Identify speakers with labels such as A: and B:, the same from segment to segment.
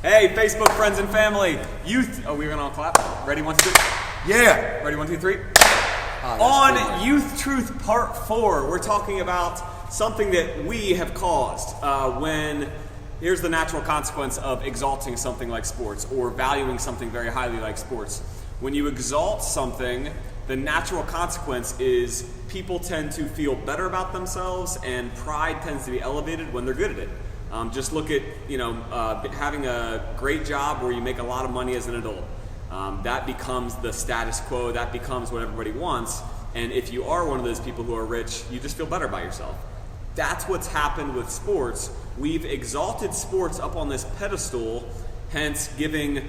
A: Hey, Facebook friends and family, youth. Oh, we're gonna all clap. Ready? 1, 2, 3.
B: Yeah.
A: Ready? 1, 2, 3.
B: Oh,
A: On Youth Truth Part 4, we're talking about something that we have caused when here's the natural consequence of exalting something like sports or valuing something very highly like sports. When you exalt something, the natural consequence is people tend to feel better about themselves and pride tends to be elevated when they're good at it. Just look at, having a great job where you make a lot of money as an adult. That becomes the status quo, that becomes what everybody wants. And if you are one of those people who are rich, you just feel better about yourself. That's what's happened with sports. We've exalted sports up on this pedestal, hence giving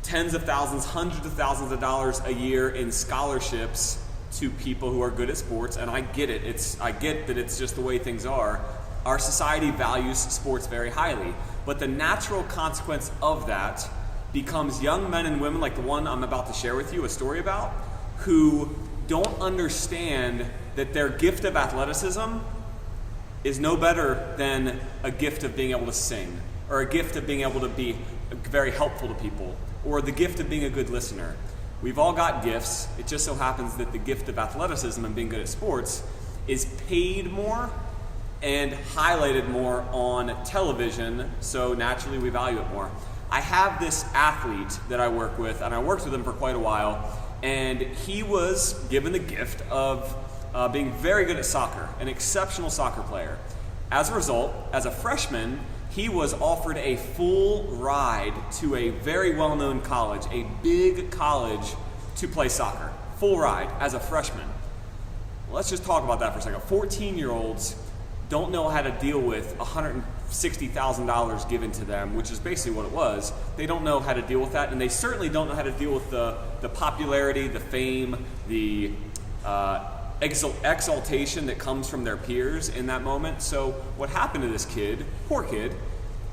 A: tens of thousands, hundreds of thousands of dollars a year in scholarships to people who are good at sports. And I get it. I get that it's just the way things are. Our society values sports very highly. But the natural consequence of that becomes young men and women like the one I'm about to share with you a story about, who don't understand that their gift of athleticism is no better than a gift of being able to sing, or a gift of being able to be very helpful to people, or the gift of being a good listener. We've all got gifts. It just so happens that the gift of athleticism and being good at sports is paid more and highlighted more on television, so naturally we value it more. I have this athlete that I work with, and I worked with him for quite a while, and he was given the gift of being very good at soccer, an exceptional soccer player. As a result, as a freshman, he was offered a full ride to a very well-known college, a big college, to play soccer. Full ride as a freshman. Let's just talk about that for a second. 14-year-olds don't know how to deal with $160,000 given to them, which is basically what it was. They don't know how to deal with that, and they certainly don't know how to deal with the popularity, the fame, the exaltation that comes from their peers in that moment. So what happened to this kid, poor kid,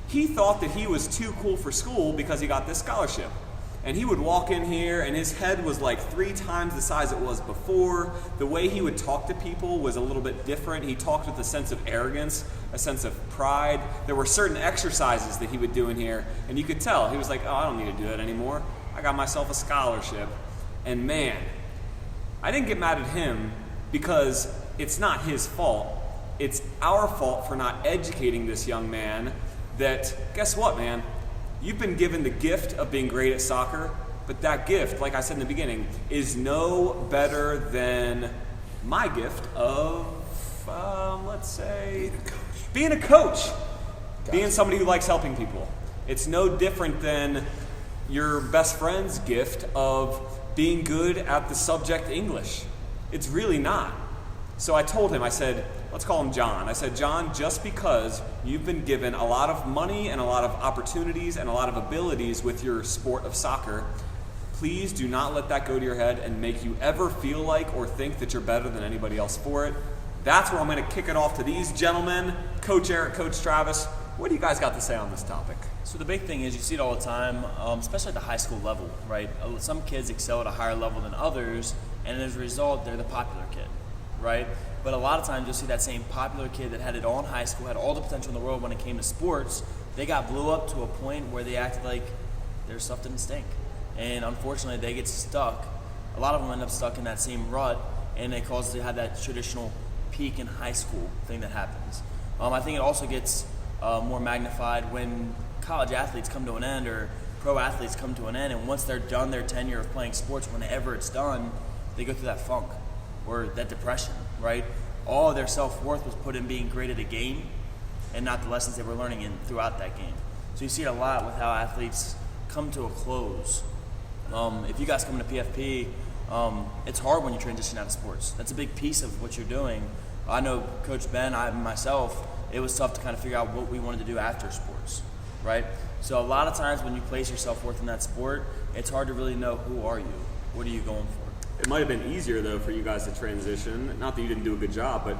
A: he thought that he was too cool for school because he got this scholarship. And he would walk in here and his head was like 3 times the size it was before. The way he would talk to people was a little bit different. He talked with a sense of arrogance, a sense of pride. There were certain exercises that he would do in here, and you could tell. He was like, oh, I don't need to do that anymore. I got myself a scholarship. And man, I didn't get mad at him because it's not his fault. It's our fault for not educating this young man that, guess what, man? You've been given the gift of being great at soccer, but that gift, like I said in the beginning, is no better than my gift of, let's say, being a coach. Being somebody who likes helping people. It's no different than your best friend's gift of being good at the subject English. It's really not. So I told him, I said, let's call him John. I said, John, just because you've been given a lot of money and a lot of opportunities and a lot of abilities with your sport of soccer, please do not let that go to your head and make you ever feel like or think that you're better than anybody else for it. That's where I'm going to kick it off to these gentlemen, Coach Eric, Coach Travis. What do you guys got to say on this topic?
C: So the big thing is you see it all the time, especially at the high school level, right? Some kids excel at a higher level than others, and as a result, they're the popular kid, right? But a lot of times you'll see that same popular kid that had it all in high school, had all the potential in the world when it came to sports, they got blew up to a point where they acted like their stuff didn't stink. And unfortunately, they get stuck. A lot of them end up stuck in that same rut, and it causes to have that traditional peak in high school thing that happens. I think it also gets more magnified when college athletes come to an end or pro athletes come to an end, and once they're done their tenure of playing sports, whenever it's done, they go through that funk or that depression, right? All of their self-worth was put in being great at a game and not the lessons they were learning throughout that game. So you see it a lot with how athletes come to a close. If you guys come into PFP, it's hard when you transition out of sports. That's a big piece of what you're doing. I know Coach Ben, myself, it was tough to kind of figure out what we wanted to do after sports, right? So a lot of times when you place your self-worth in that sport, it's hard to really know who are you, what are you going for.
A: It might have been easier, though, for you guys to transition. Not that you didn't do a good job, but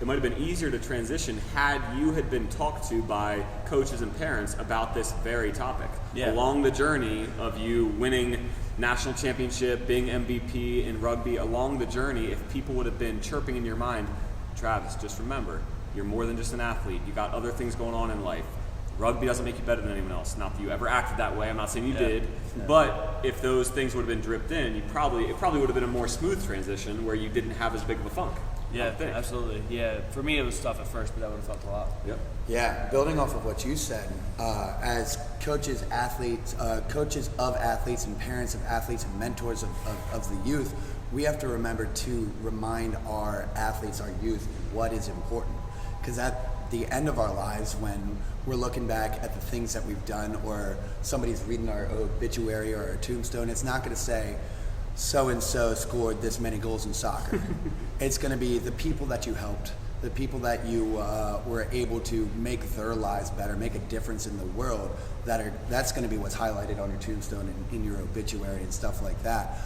A: it might have been easier to transition had you had been talked to by coaches and parents about this very topic.
C: Yeah.
A: Along the journey of you winning national championship, being MVP in rugby, along the journey, if people would have been chirping in your mind, Travis, just remember, you're more than just an athlete. You got other things going on in life. Rugby doesn't make you better than anyone else. Not that you ever acted that way. I'm not saying you did.
C: Yeah.
A: But if those things would have been dripped in, it probably would have been a more smooth transition where you didn't have as big of a funk.
C: Yeah, absolutely. Yeah, for me it was tough at first, but that would have helped a lot.
A: Yep.
B: Yeah, building off of what you said, as coaches, athletes, coaches of athletes and parents of athletes and mentors of the youth, we have to remember to remind our athletes, our youth, what is important. Because at the end of our lives, when we're looking back at the things that we've done, or somebody's reading our obituary or our tombstone, it's not going to say, so-and-so scored this many goals in soccer. It's going to be the people that you helped, the people that you were able to make their lives better, make a difference in the world. That's going to be what's highlighted on your tombstone and in your obituary and stuff like that.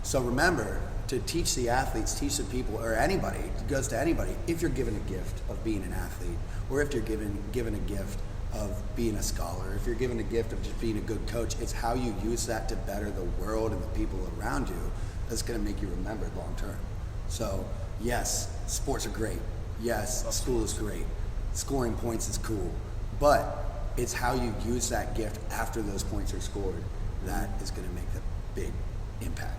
B: So remember to teach the athletes, teach the people, or anybody, it goes to anybody, if you're given a gift of being an athlete, or if you're given a gift of being a scholar, if you're given a gift of just being a good coach, it's how you use that to better the world and the people around you that's going to make you remembered long term. So yes, sports are great. Yes, school is great. Scoring points is cool. But it's how you use that gift after those points are scored that is going to make the big impact.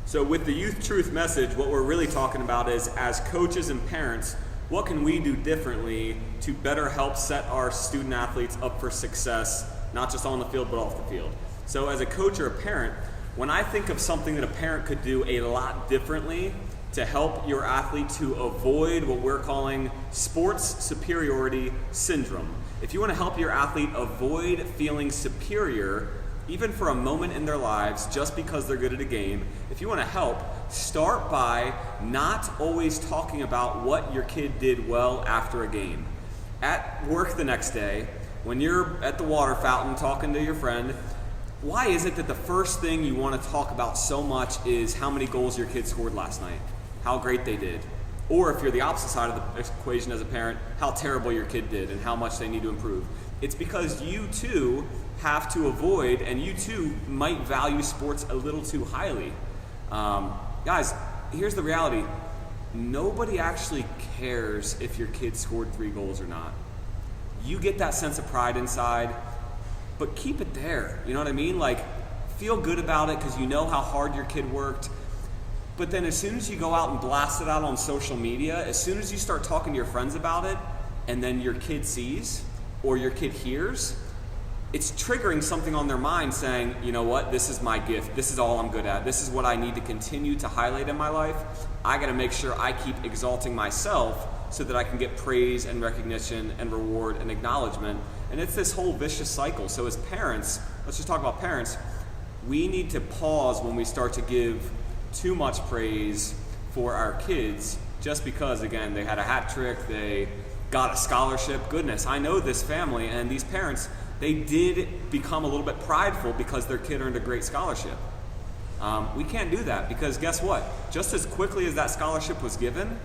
A: So with the Youth Truth message, what we're really talking about is, as coaches and parents, what can we do differently to better help set our student athletes up for success, not just on the field, but off the field? So as a coach or a parent, when I think of something that a parent could do a lot differently to help your athlete to avoid what we're calling sports superiority syndrome, if you want to help your athlete avoid feeling superior, even for a moment in their lives, just because they're good at a game, if you want to help, start by not always talking about what your kid did well after a game. At work the next day, when you're at the water fountain talking to your friend, why is it that the first thing you want to talk about so much is how many goals your kid scored last night, how great they did? Or if you're the opposite side of the equation as a parent, how terrible your kid did and how much they need to improve. It's because you too have to avoid, and you too might value sports a little too highly. Guys, here's the reality. Nobody actually cares if your kid scored 3 goals or not. You get that sense of pride inside, but keep it there. You know what I mean? Like, feel good about it because you know how hard your kid worked. But then as soon as you go out and blast it out on social media, as soon as you start talking to your friends about it, and then your kid sees or your kid hears, it's triggering something on their mind saying, you know what, this is my gift. This is all I'm good at. This is what I need to continue to highlight in my life. I got to make sure I keep exalting myself so that I can get praise and recognition and reward and acknowledgement. And it's this whole vicious cycle. So as parents, let's just talk about parents, we need to pause when we start to give too much praise for our kids just because, again, they had a hat trick, they got a scholarship. Goodness, I know this family and these parents, they did become a little bit prideful because their kid earned a great scholarship. We can't do that because guess what? Just as quickly as that scholarship was given,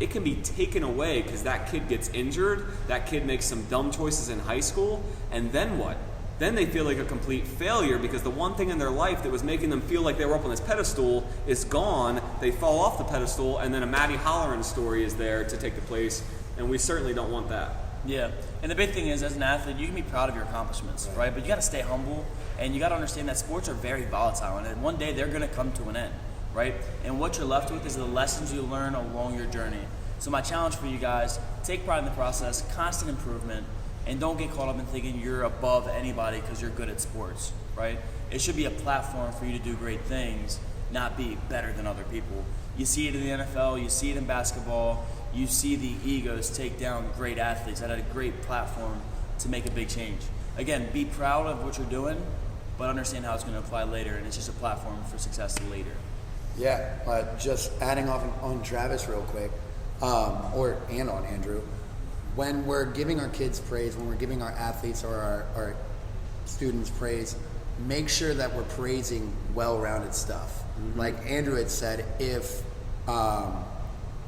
A: it can be taken away because that kid gets injured, that kid makes some dumb choices in high school, and then what? Then they feel like a complete failure because the one thing in their life that was making them feel like they were up on this pedestal is gone. They fall off the pedestal, and then a Maddie Holleran story is there to take the place, and we certainly don't want that.
C: Yeah, and the big thing is, as an athlete, you can be proud of your accomplishments, right? But you got to stay humble, and you got to understand that sports are very volatile, and one day they're going to come to an end, right? And what you're left with is the lessons you learn along your journey. So my challenge for you guys, take pride in the process, constant improvement, and don't get caught up in thinking you're above anybody because you're good at sports, right? It should be a platform for you to do great things, not be better than other people. You see it in the NFL, you see it in basketball, you see the egos take down great athletes that had a great platform to make a big change. Again, be proud of what you're doing, but understand how it's going to apply later, and it's just a platform for success later.
B: Yeah, just adding off on Travis real quick, and on Andrew, when we're giving our kids praise, when we're giving our athletes or our students praise, make sure that we're praising well-rounded stuff. Mm-hmm. Like Andrew had said, if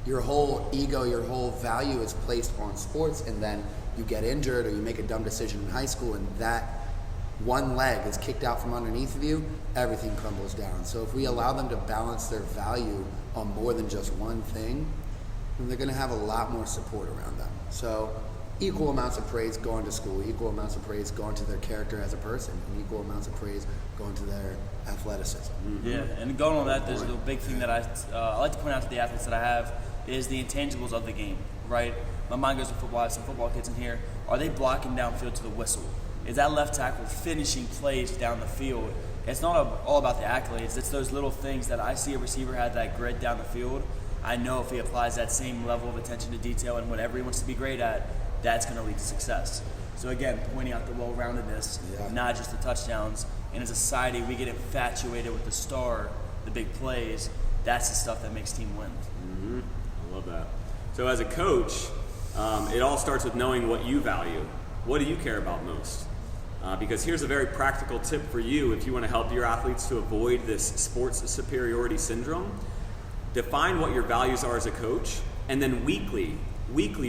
B: your whole ego, your whole value is placed on sports, and then you get injured or you make a dumb decision in high school and that one leg is kicked out from underneath of you, everything crumbles down. So if we allow them to balance their value on more than just one thing, then they're going to have a lot more support around them. So equal amounts of praise going to school, equal amounts of praise going to their character as a person, and equal amounts of praise going to their athleticism.
C: Yeah, and going on that, there's the big thing that I like to point out to the athletes that I have is the intangibles of the game, right? My mind goes to football. I have some football kids in here. Are they blocking downfield to the whistle? Is that left tackle finishing plays down the field? It's not all about the accolades. It's those little things that I see a receiver have that grit down the field. I know if he applies that same level of attention to detail and whatever he wants to be great at, that's going to lead to success. So again, pointing out the well-roundedness, not just the touchdowns. In a society, we get infatuated with the star, the big plays. That's the stuff that makes team win.
A: Mm-hmm. I love that. So as a coach, it all starts with knowing what you value. What do you care about most? Because here's a very practical tip for you if you want to help your athletes to avoid this sports superiority syndrome. Define what your values are as a coach, and then weekly,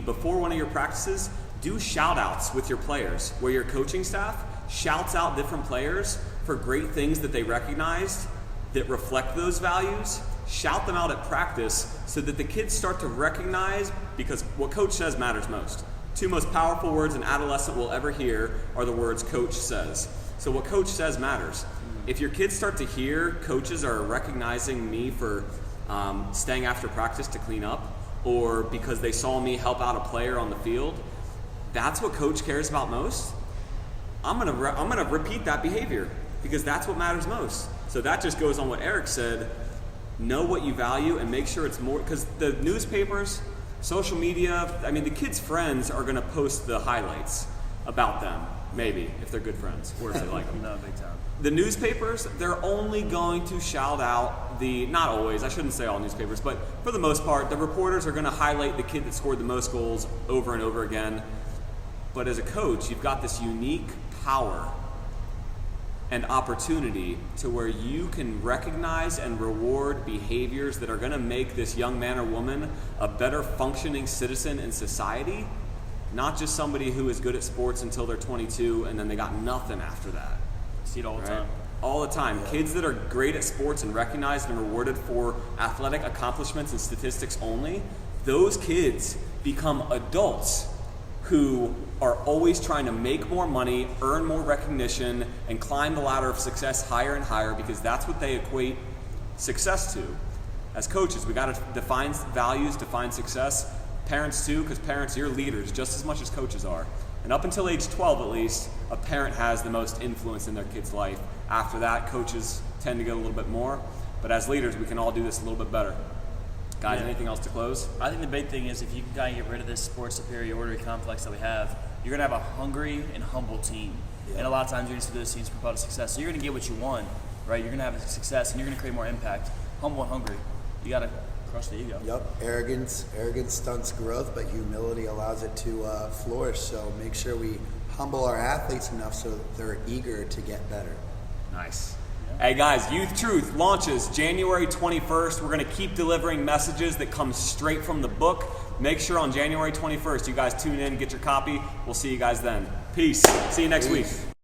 A: before one of your practices, do shout outs with your players, where your coaching staff shouts out different players for great things that they recognized that reflect those values. Shout them out at practice so that the kids start to recognize, because what coach says matters most. Two most powerful words an adolescent will ever hear are the words coach says. So what coach says matters. If your kids start to hear coaches are recognizing me for staying after practice to clean up, or because they saw me help out a player on the field, that's what coach cares about most. I'm gonna repeat that behavior because that's what matters most. So that just goes on what Eric said. Know what you value and make sure it's more, because the newspapers, social media, I mean, the kids' friends are going to post the highlights about them, maybe, if they're good friends, or if they like them.
C: No, big time.
A: The newspapers, they're only going to shout out not always, I shouldn't say all newspapers, but for the most part, the reporters are going to highlight the kid that scored the most goals over and over again. But as a coach, you've got this unique power and opportunity to where you can recognize and reward behaviors that are going to make this young man or woman a better functioning citizen in society, not just somebody who is good at sports until they're 22 and then they got nothing after that.
C: See it all the time.
A: All the time. Kids that are great at sports and recognized and rewarded for athletic accomplishments and statistics only, those kids become adults who are always trying to make more money, earn more recognition, and climb the ladder of success higher and higher, because that's what they equate success to. As coaches, we got to define values, define success. Parents too, because parents, you're leaders just as much as coaches are. And up until age 12 at least, a parent has the most influence in their kid's life. After that, coaches tend to get a little bit more. But as leaders, we can all do this a little bit better. Guys, anything else to close?
C: I think the big thing is if you can kind of get rid of this sports superiority complex that we have, you're going to have a hungry and humble team. Yeah. And a lot of times you're going to see those teams propel to success. So you're going to get what you want, right? You're going to have a success and you're going to create more impact. Humble and hungry. You got to crush the ego.
B: Yep. Arrogance stunts growth, but humility allows it to flourish. So make sure we humble our athletes enough so that they're eager to get better.
A: Nice. Hey guys, Youth Truth launches January 21st. We're going to keep delivering messages that come straight from the book. Make sure on January 21st you guys tune in, get your copy. We'll see you guys then. Peace. See you next week.